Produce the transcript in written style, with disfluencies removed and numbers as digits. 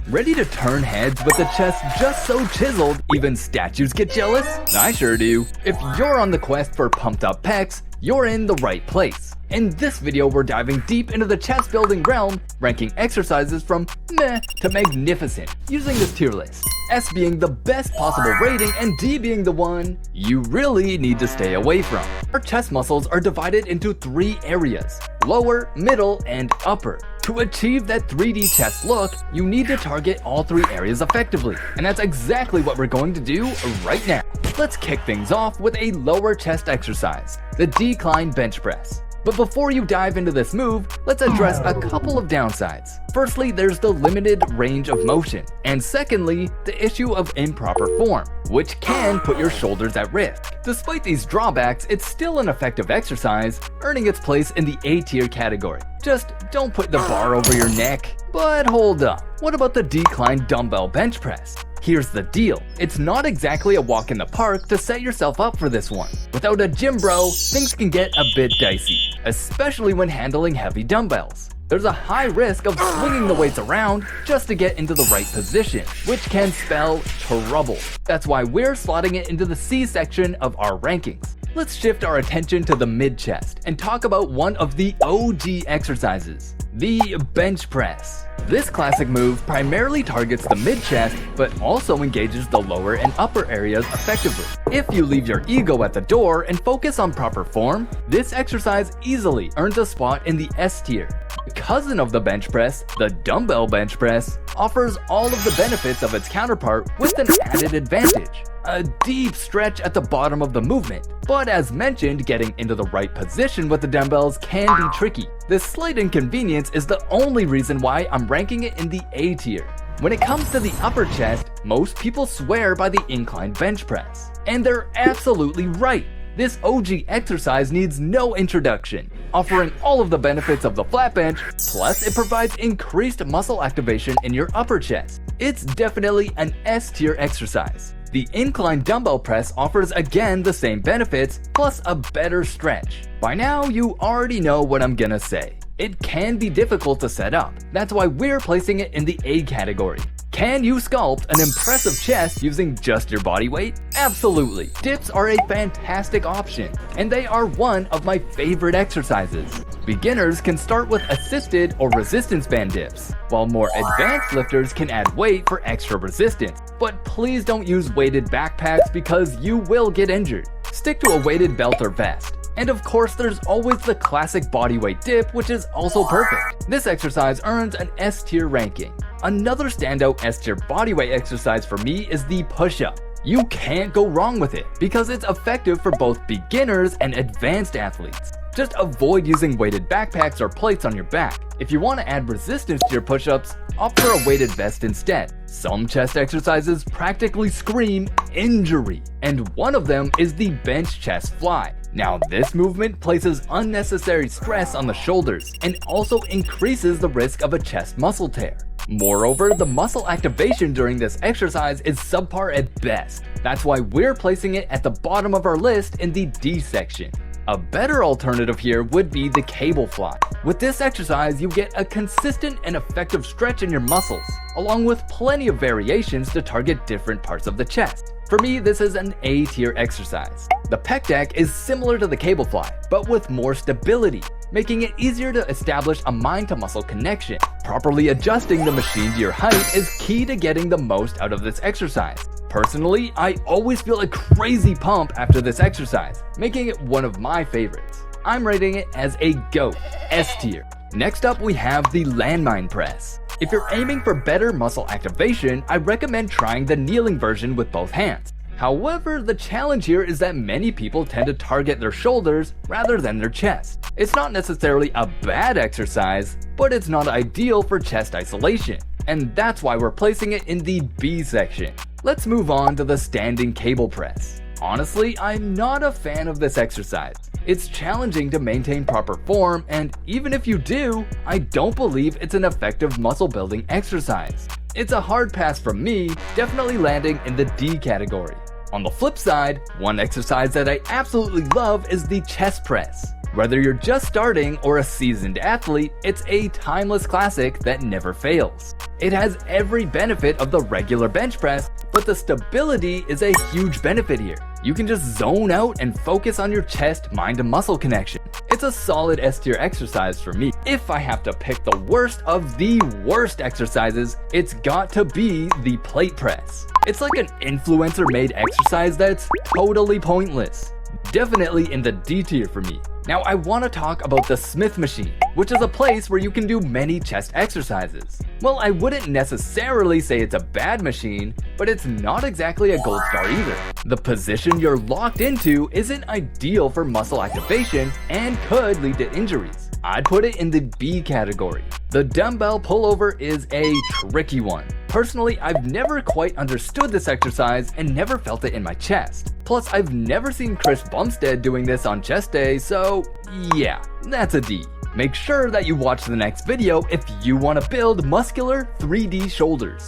Ready to turn heads with a chest just so chiseled, even statues get jealous? I sure do. If you're on the quest for pumped up pecs, you're in the right place. In this video, we're diving deep into the chest building realm, ranking exercises from meh to magnificent, using this tier list. S being the best possible rating and D being the one you really need to stay away from. Our chest muscles are divided into 3 areas: lower, middle, and upper. To achieve that 3D chest look, you need to target all 3 areas effectively, and that's exactly what we're going to do right now. Let's kick things off with a lower chest exercise, the decline bench press. But before you dive into this move, let's address a couple of downsides. Firstly, there's the limited range of motion, and secondly, the issue of improper form, which can put your shoulders at risk. Despite these drawbacks, it's still an effective exercise, earning its place in the A tier category. Just don't put the bar over your neck. But hold up, what about the decline dumbbell bench press? Here's the deal, it's not exactly a walk in the park to set yourself up for this one. Without a gym bro, things can get a bit dicey, especially when handling heavy dumbbells. There's a high risk of swinging the weights around just to get into the right position, which can spell trouble. That's why we're slotting it into the C section of our rankings. Let's shift our attention to the mid chest and talk about one of the OG exercises, the bench press. This classic move primarily targets the mid chest, but also engages the lower and upper areas effectively. If you leave your ego at the door and focus on proper form, this exercise easily earns a spot in the S tier. The cousin of the bench press, the dumbbell bench press, offers all of the benefits of its counterpart with an added advantage: a deep stretch at the bottom of the movement. But as mentioned, getting into the right position with the dumbbells can be tricky. This slight inconvenience is the only reason why I'm ranking it in the A tier. When it comes to the upper chest, most people swear by the incline bench press. And they're absolutely right. This OG exercise needs no introduction, offering all of the benefits of the flat bench, plus it provides increased muscle activation in your upper chest. It's definitely an S tier exercise. The incline dumbbell press offers again the same benefits, plus a better stretch. By now, you already know what I'm gonna say. It can be difficult to set up. That's why we're placing it in the A category. Can you sculpt an impressive chest using just your body weight? Absolutely. Dips are a fantastic option, and they are one of my favorite exercises. Beginners can start with assisted or resistance band dips, while more advanced lifters can add weight for extra resistance. But please don't use weighted backpacks because you will get injured. Stick to a weighted belt or vest. And of course, there's always the classic bodyweight dip, which is also perfect. This exercise earns an S tier ranking. Another standout S tier bodyweight exercise for me is the push-up. You can't go wrong with it because it's effective for both beginners and advanced athletes. Just avoid using weighted backpacks or plates on your back. If you want to add resistance to your push-ups, opt for a weighted vest instead. Some chest exercises practically scream injury, and one of them is the bench chest fly. Now, this movement places unnecessary stress on the shoulders and also increases the risk of a chest muscle tear. Moreover, the muscle activation during this exercise is subpar at best. That's why we're placing it at the bottom of our list in the D section. A better alternative here would be the cable fly. With this exercise, you get a consistent and effective stretch in your muscles, along with plenty of variations to target different parts of the chest. For me, this is an A tier exercise. The pec deck is similar to the cable fly, but with more stability, making it easier to establish a mind-to-muscle connection. Properly adjusting the machine to your height is key to getting the most out of this exercise. Personally, I always feel a crazy pump after this exercise, making it one of my favorites. I'm rating it as a GOAT, S tier. Next up, we have the landmine press. If you're aiming for better muscle activation, I recommend trying the kneeling version with both hands. However, the challenge here is that many people tend to target their shoulders rather than their chest. It's not necessarily a bad exercise, but it's not ideal for chest isolation, and that's why we're placing it in the B section. Let's move on to the standing cable press. Honestly, I'm not a fan of this exercise. It's challenging to maintain proper form, and even if you do, I don't believe it's an effective muscle building exercise. It's a hard pass from me, definitely landing in the D category. On the flip side, one exercise that I absolutely love is the chest press. Whether you're just starting or a seasoned athlete, it's a timeless classic that never fails. It has every benefit of the regular bench press, but the stability is a huge benefit here. You can just zone out and focus on your chest mind to muscle connection. It's a solid S tier exercise for me. If I have to pick the worst of the worst exercises, it's got to be the plate press. It's like an influencer made exercise that's totally pointless. Definitely in the D tier for me. Now I want to talk about the Smith machine, which is a place where you can do many chest exercises. Well, I wouldn't necessarily say it's a bad machine, but it's not exactly a gold star either. The position you're locked into isn't ideal for muscle activation and could lead to injuries. I'd put it in the B category. The dumbbell pullover is a tricky one. Personally, I've never quite understood this exercise and never felt it in my chest. Plus, I've never seen Chris Bumstead doing this on chest day, so yeah, that's a D. Make sure that you watch the next video if you want to build muscular 3D shoulders.